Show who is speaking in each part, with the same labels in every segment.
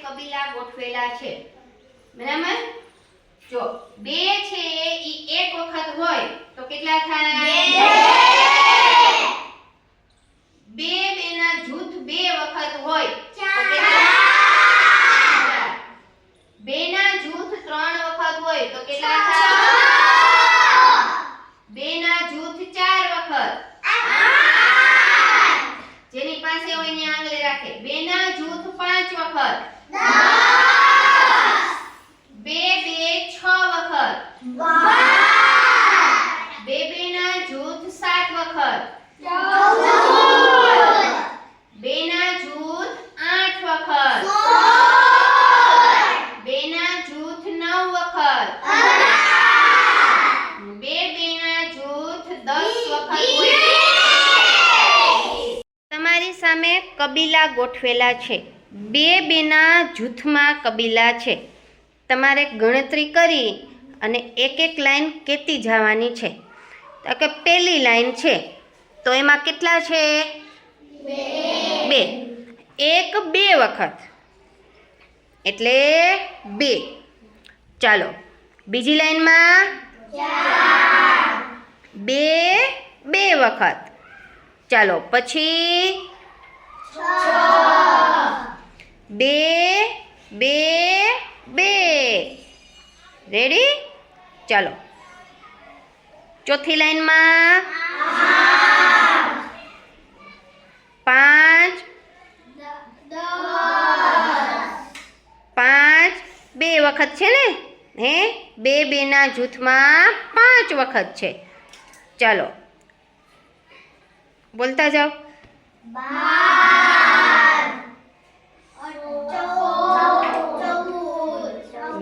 Speaker 1: કબીલા ગોઠવેલા છે બરાબર। જો 2 છે ઈ એક વખત હોય તો કેટલા થાય 2 2 ના જૂથ 2 વખત હોય તો કેટલા 2 ના જૂથ 3 વખત હોય તો કેટલા થાય 2 ના જૂથ 4 વખત જેની પાસે હોય ને આંગળી રાખે 2 ના જૂથ 5 વખત 2 2 6 વખત 2 2 ના જૂથ 7 વખત 2 ના જૂથ 8 વખત 2 ના જૂથ 9 વખત 2 2 ના જૂથ 10 વખત તમારી સામે કબીલા ગોઠવેલા છે 2 2 ના જૂથમાં કબીલા છે તમારે ગણતરી કરી અને એક એક લાઈન કેતી જવાની છે તો કે પહેલી લાઈન છે તો એમાં કેટલા છે 2 એક 2 વખત એટલે 2 ચાલો બીજી લાઈનમાં 2 2 વખત ચાલો પછી 2 2 2 રેડી ચાલો ચોથી લાઈનમાં 5 5 2 વખત છે ને હે 2 2 ના જૂથમાં 5 વખત છે ચાલો બોલતા જાઓ 12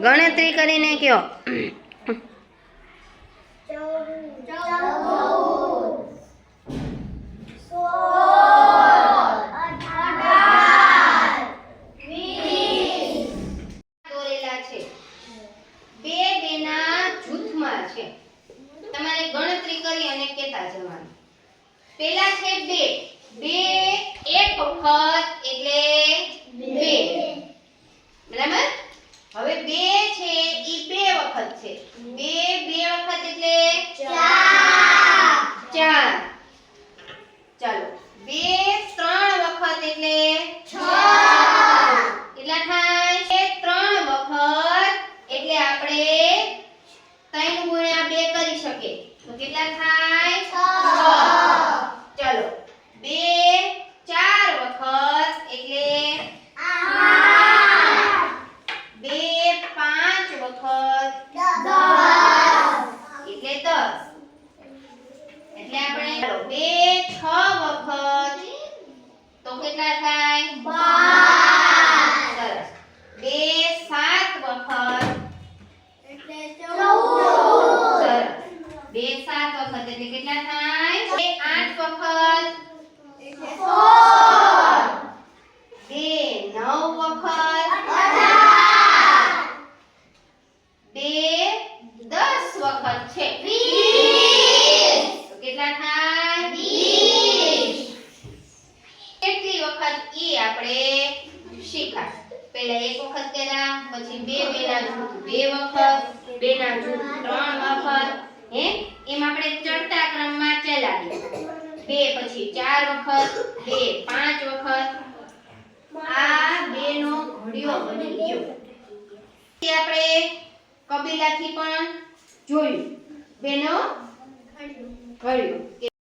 Speaker 1: ગણતરી કરીને કયો 2 2 ના જૂથમાં છે તમારે ગણતરી કરી અને કહેતા જવાનું પહેલા છે 2 2 એક વખત એટલે 2 બરાબર હવે 2 છે ઈ 2 વખત છે 2 2 વખત એટલે 4 ચાલો 2 3 વખત એટલે 6 કેટલા થાય 3 વખત એટલે આપણે 3 ગુણ્યા 2 કરી શકીએ તો કેટલા થાય 6 ચાલો 2 4 વખત એટલે 8 2 5 વખત 10 એટલે 10 એટલે આપણે 2 6 વખત તો કેટલા થાય 12 સરસ 2 7 વખત એટલે 14 સરસ 2 7 વખત એટલે કેટલા થાય 2 8 વખત એટલે 16 2 9 વખત 18 2 10 વખત છે 20 તો કેટલા થાય 20 કેટલી વખત ઈ આપણે શીખ્યા પહેલા એક વખત કર્યા પછી 2 2 ના જૂથ 2 વખત 2 ના જૂથ 3 વખત હે એમ આપણે ચડતા ક્રમમાં ચલાવીએ 2 પછી 4 વખત 2 5 વખત આ 2 નો ઘડિયો બની ગયો આપણે કબીલાથી પણ જોયું 2 નો ઘડિયો